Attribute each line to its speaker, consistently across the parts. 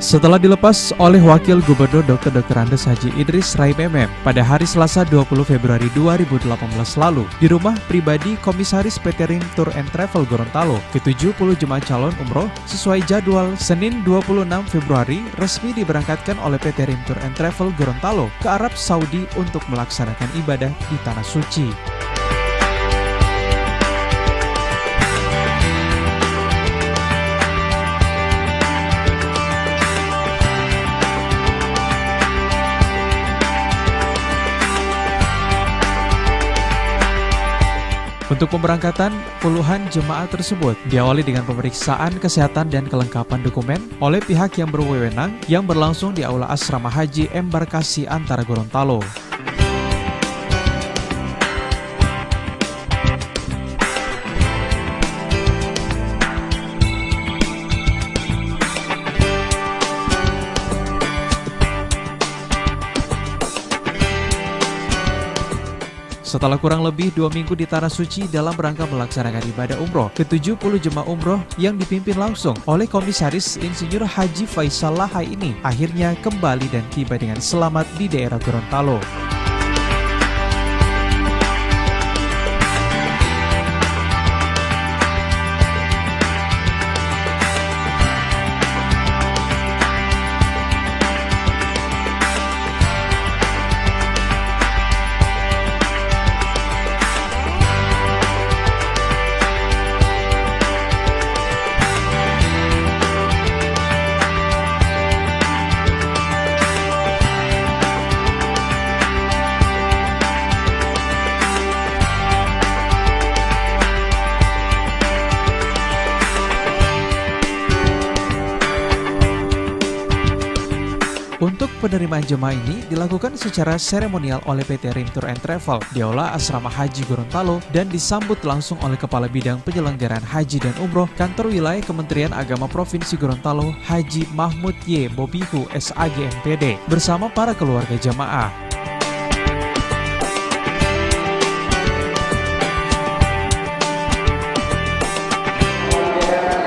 Speaker 1: Setelah dilepas oleh Wakil Gubernur Dr. Andes Haji Idris Raimemem pada hari Selasa 20 Februari 2018 lalu di rumah pribadi Komisaris PT Rim Tour and Travel Gorontalo, ke-70 jemaah calon umroh sesuai jadwal Senin 26 Februari resmi diberangkatkan oleh PT Rim Tour and Travel Gorontalo ke Arab Saudi untuk melaksanakan ibadah di Tanah Suci. Untuk pemberangkatan, puluhan jemaah tersebut diawali dengan pemeriksaan kesehatan dan kelengkapan dokumen oleh pihak yang berwenang yang berlangsung di Aula Asrama Haji Embarkasi Antara Gorontalo. Setelah kurang lebih 2 minggu di Tanah Suci dalam rangka melaksanakan ibadah umroh, ke-70 jemaah umroh yang dipimpin langsung oleh Komisaris Insinyur Haji Faisal Lahai ini akhirnya kembali dan tiba dengan selamat di daerah Gorontalo. Untuk penerimaan jemaah ini dilakukan secara seremonial oleh PT Rim Tour and Travel di Aula Asrama Haji Gorontalo dan disambut langsung oleh Kepala Bidang Penyelenggaraan Haji dan Umroh Kantor Wilayah Kementerian Agama Provinsi Gorontalo Haji Mahmud Y. Bobihu SAG MPD bersama para keluarga jemaah.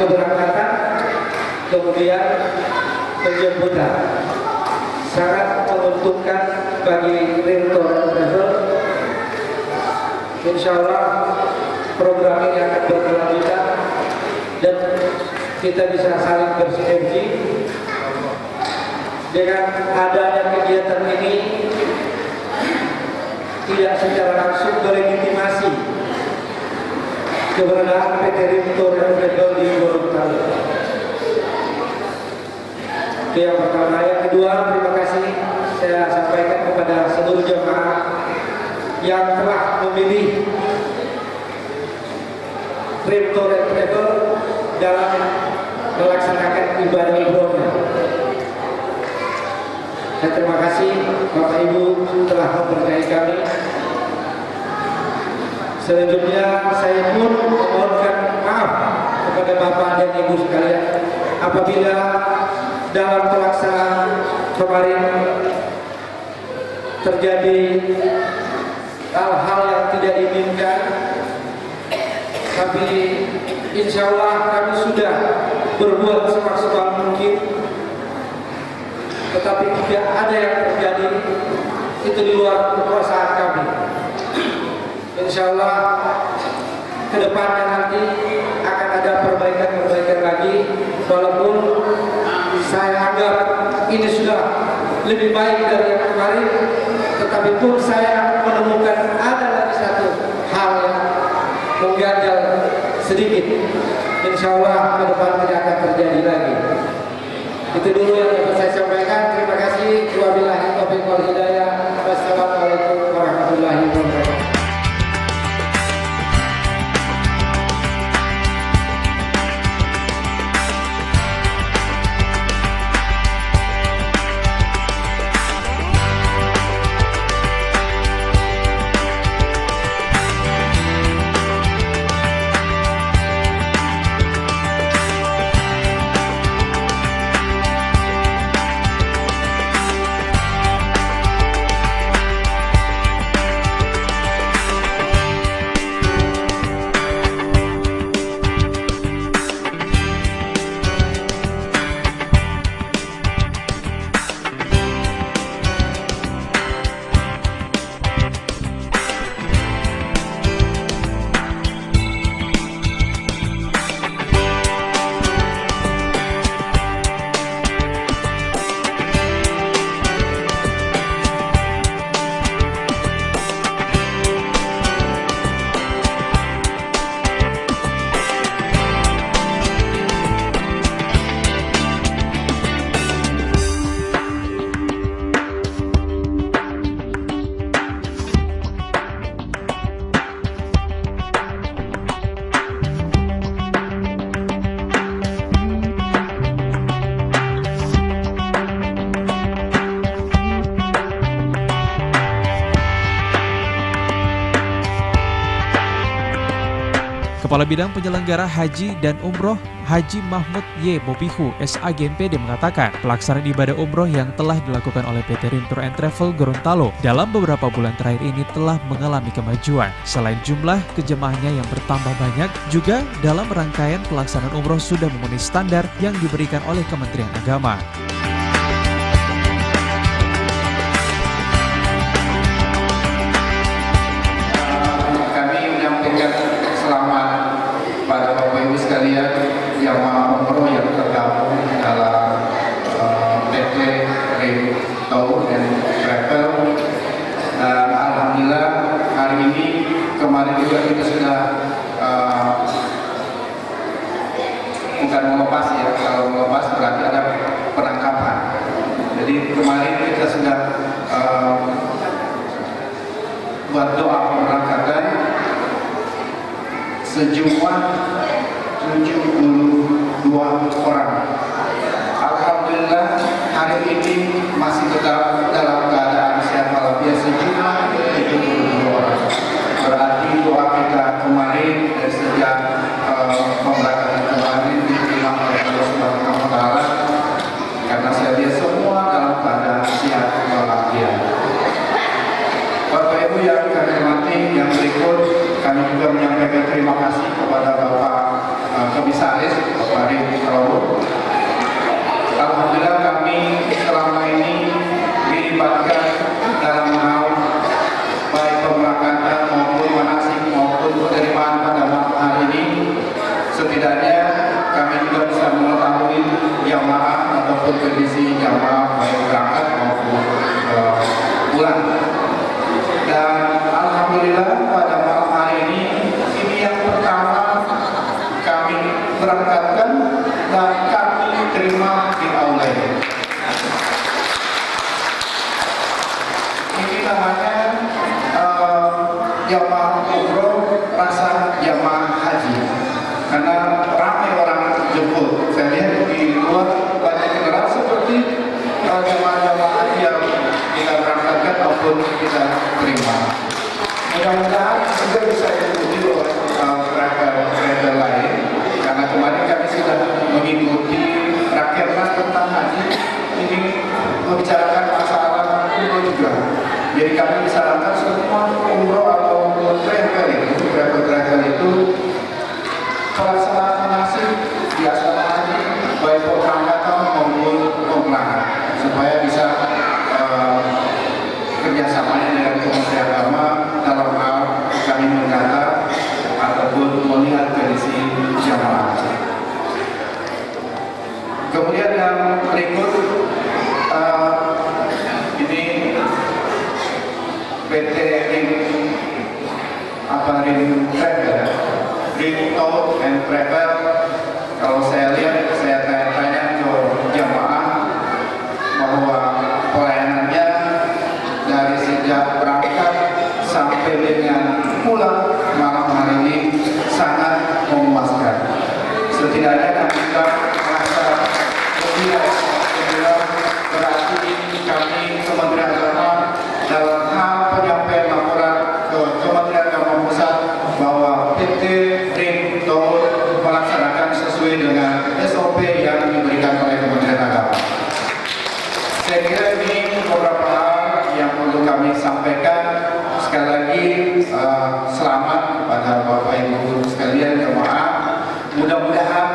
Speaker 2: Keberangkatan, kemudian penjemputan. Sangat menguntungkan bagi Rim Tour and Travel. Insya Allah program ini akan berkelanjutan dan kita bisa saling bersinergi. Dengan adanya kegiatan ini tidak secara langsung melegitimasi keberadaan PT Rim Tour and Travel di Gorontalo. Itu yang pertama. Yang kedua, terima kasih saya sampaikan kepada seluruh jemaah yang telah memilih Rim Tour and Travel dalam melaksanakan ibadah umrohnya. Dan terima kasih Bapak Ibu telah mempercayai kami. Selanjutnya saya pun memohonkan maaf kepada Bapak dan Ibu sekalian apabila dalam pelaksanaan kemarin terjadi hal-hal yang tidak diinginkan, tapi insya Allah kami sudah berbuat semaksimal mungkin, tetapi tidak ada yang terjadi itu di luar kekuasaan kami. Insya Allah ke depannya nanti akan ada perbaikan-perbaikan lagi, walaupun saya anggap ini sudah lebih baik dari yang kemarin, tetapi pun saya menemukan ada lagi satu hal yang mengganjal sedikit. Insya Allah ke depan tidak akan terjadi lagi. Itu dulu yang dapat saya sampaikan. Terima kasih. Wabillahi taufiq wal hidayah. Wassalamualaikum warahmatullahi wabarakatuh.
Speaker 1: Kepala Bidang Penyelenggara Haji dan Umroh Haji Mahmud Y. Mobihu SAGMPD mengatakan pelaksanaan ibadah umroh yang telah dilakukan oleh PT Rim Tour and Travel Gorontalo dalam beberapa bulan terakhir ini telah mengalami kemajuan. Selain jumlah kejemaahnya yang bertambah banyak, juga dalam rangkaian pelaksanaan umroh sudah memenuhi standar yang diberikan oleh Kementerian Agama.
Speaker 3: Pada Bapak Ibu sekalian jamaah umroh yang tergabung dalam PT Rim Tour and Travel, dan alhamdulillah hari ini kemarin juga kita sudah bukan melepas ya, kalau melepas berarti ada penangkapan. Jadi kemarin kita sudah buat doa pemberangkatan sejumlah 72 orang. Alhamdulillah hari ini masih tetap dalam keadaan sehat walafiat sejumlah 72 orang. Berarti doa kita kemarin dari sejak pemberangkatan kemarin diterima oleh Allah Subhanahu wa Ta'ala, karena saya lihat semua dalam keadaan sehat walafiat. Bapak Ibu yang kami hormati, yang berikut kami juga menyampaikan terima kasih kepada Bapak Komisaris Bapak Rim Tour. Alhamdulillah kami selama ini dilibatkan dalam hal baik pemberangkatan maupun manasik maupun penerimaan pada malam hari ini. Setidaknya kami juga bisa mengetahui jamaah ataupun kondisi jamaah baik berangkat maupun pulang. Dan alhamdulillah pada malam hari ini yang pertama kami berangkatkan dan kami terima di aula ini. Ini namanya jamaah umroh rasa jamaah haji, karena ramai orang jemput. Saya lihat di luar banyak kendaraan seperti jamaah-jamaah haji yang kita berangkatkan maupun kita terima. Mudah-mudahan juga bisa diikuti oleh travel lain, karena kemarin kami sudah mengikuti rakernas tentang haji ini membicarakan masalah umroh juga. Jadi kami disarankan semua umroh atau travel itu pelaksanaan manasik di asrama haji baik pemberangkatan maupun pemulangan, supaya bisa kerjasamanya dengan Kementerian Agama dalam hal kami mendata ataupun melihat kondisi jamaah. Kemudian yang berikut ini PT Rim Tour and Travel. Kalau saya lihat, saya tanya-tanya ke jamaah bahwa pelayanannya dari sejak berangkat sampai dengan pulang malam hari ini sangat memuaskan. Setidaknya kami juga merasa gembira, berarti kami Kementerian Agama dalam hal penyampaian laporan ke Kementerian Agama Pusat bahwa PT Rim Tour melaksanakan sesuai dengan SOP yang diberikan oleh Kementerian Agama. Saya kira ini beberapa hal yang perlu kami sampaikan. Sekali lagi selamat kepada Bapak Ibu sekalian jemaah. Mudah-mudahan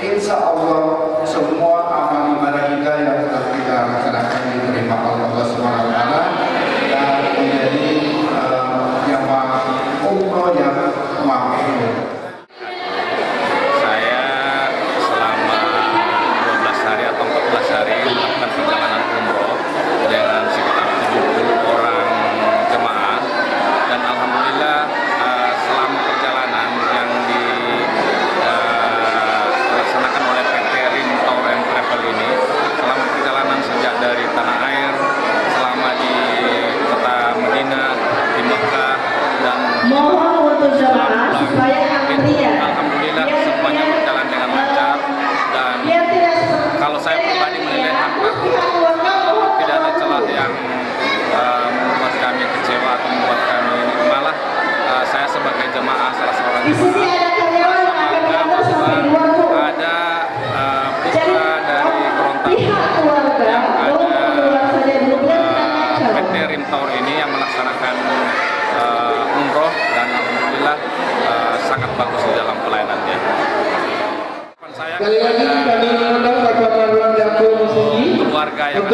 Speaker 3: insya Allah semua amal ibadah kita yang telah kita laksanakan diterima oleh Allah Subhanahu wa Ta'ala dan menjadi jemaah umroh yang makbul.
Speaker 4: Saya selama 12 hari atau 14 hari melakukan perjalanan umroh dengan sekitar 70 orang jemaah, dan alhamdulillah selama perjalanan yang dilaksanakan oleh PT Rim Tour and Travel ini, selama perjalanan sejak dari tanah air, selama di kota Medina, di Mekah, dan
Speaker 5: mohon untuk jemaah supaya antrian
Speaker 4: alhamdulillah semuanya berjalan dengan lancar, dan kalau saya pribadi menilai hampir tidak ada celah yang membuat kami kecewa atau membuat kami ini. Malah saya sebagai jemaah, salah seorang jemaah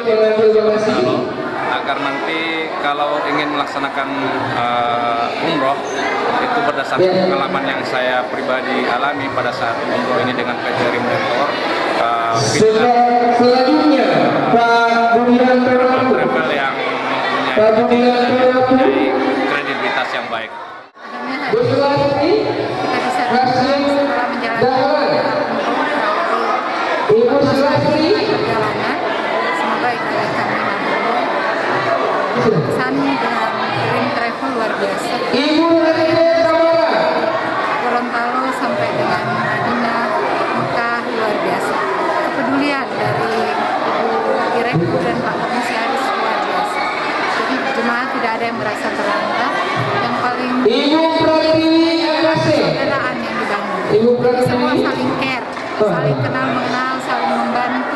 Speaker 2: informasi.
Speaker 4: Agar nanti kalau ingin melaksanakan umroh itu berdasarkan pengalaman yang saya pribadi alami pada saat umroh ini dengan PT Rim Mentor,
Speaker 2: Selanjutnya Pak Budian
Speaker 4: travel yang mempunyai kredibilitas yang baik.
Speaker 6: Kita bisa setelah menjalani perjalanan, semoga ibadah kami mampu. Kesan dengan Rim Travel luar biasa. Gorontalo sampai dengan Madinah, Mekah luar biasa. Kepedulian dari Ibu Direktur dan Pak Komisaris luar biasa. Jadi jemaah tidak ada yang merasa terlantar. Yang paling persaudaraan yang dibangun. Jadi semua saling care, saling kenal mengenal, saling membantu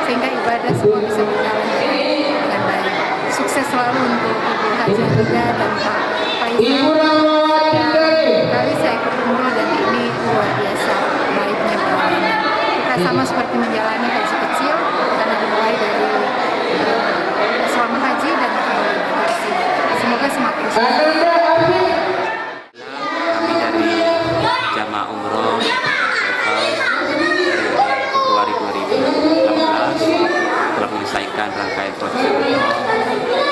Speaker 6: sehingga ibadah semua bisa berjalan dengan baik. Sukses selalu untuk Ibu Haji Rida dan Pak Faizal. Kali saya ikut umroh dan ini luar biasa baiknya pelayanan. Kita sama seperti menjalani haji kecil karena dimulai dari selama haji dan kembali ke sini. Semoga semakin sukses.
Speaker 7: Kami dari jamaah umroh Februari 2018 telah menyelesaikan rangkaian proses umroh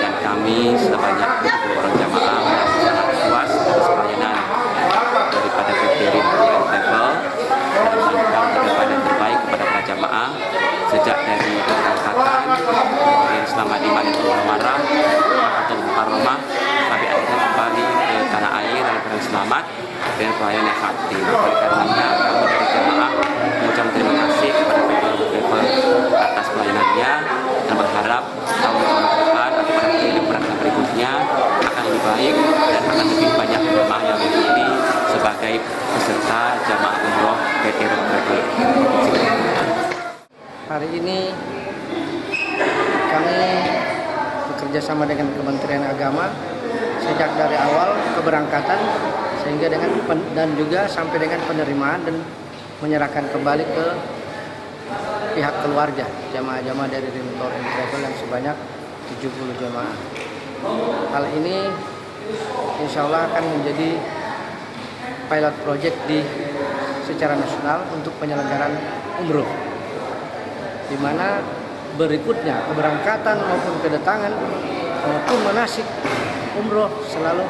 Speaker 7: dan kami sebanyak 20 orang jamaah merasa sangat puas atas pelayanan daripada PT Rim Tour & Travel dalam rangka memberikan yang terbaik kepada para jamaah sejak dari keberangkatan kemudian selama di Madinatul Munawwarah atau Mukarramah sampai akhirnya kembali ke tanah air dalam selamat dengan pelayanan yang sakti. Oleh karenanya kami dari jamaah mengucapkan terima kasih kepada PT Rim Travel atas pelayanannya dan berharap tahun-tahun ke depan atau pada perjalanan berikutnya akan lebih baik dan akan lebih banyak jamaah yang mengikuti sebagai peserta jamaah umroh PT Rim Travel.
Speaker 8: Hari ini kami bekerja sama dengan Kementerian Agama sejak dari awal keberangkatan sehingga dan juga sampai dengan penerimaan dan menyerahkan kembali ke pihak keluarga jamaah-jamaah dari Rim Tour & Travel yang sebanyak 70 jamaah. Hal ini insya Allah akan menjadi pilot project secara nasional untuk penyelenggaraan umroh, di mana berikutnya keberangkatan maupun kedatangan maupun manasik umroh selalu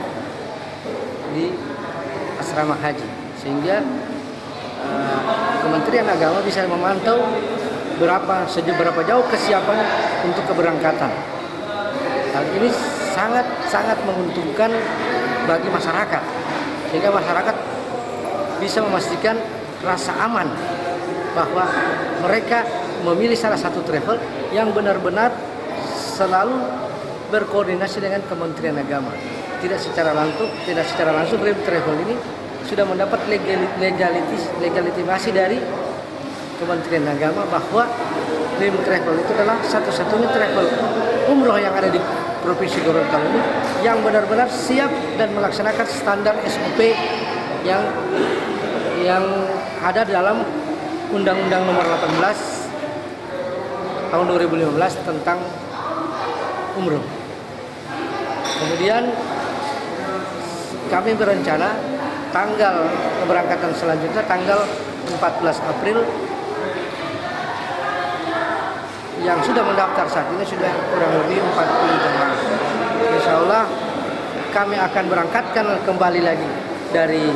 Speaker 8: di asrama haji, sehingga Kementerian Agama bisa memantau seberapa jauh kesiapan untuk keberangkatan. Hal ini sangat menguntungkan bagi masyarakat, sehingga masyarakat bisa memastikan rasa aman bahwa mereka memilih salah satu travel yang benar-benar selalu berkoordinasi dengan Kementerian Agama. Tidak secara langsung Rim Travel ini sudah mendapat legitimasi dari Kementerian Agama bahwa Rim Travel itu adalah satu-satunya travel umroh yang ada di Provinsi Gorontalo ini yang benar-benar siap dan melaksanakan standar SOP yang ada dalam Undang-Undang Nomor 18 tahun 2015 tentang umroh. Kemudian kami berencana tanggal keberangkatan selanjutnya tanggal 14 April yang sudah mendaftar saat ini sudah kurang lebih 40 jemaah. Insya Allah kami akan berangkatkan kembali lagi dari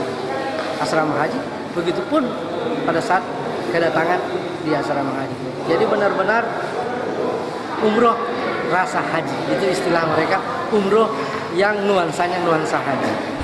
Speaker 8: asrama haji. Begitupun pada saat kedatangan di asrama haji. Jadi benar-benar umroh rasa haji, itu istilah mereka, umroh yang nuansanya nuansa haji.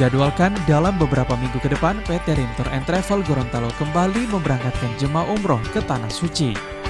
Speaker 1: Dijadwalkan dalam beberapa minggu ke depan, PT Rim Tour and Travel Gorontalo kembali memberangkatkan jemaah umroh ke Tanah Suci.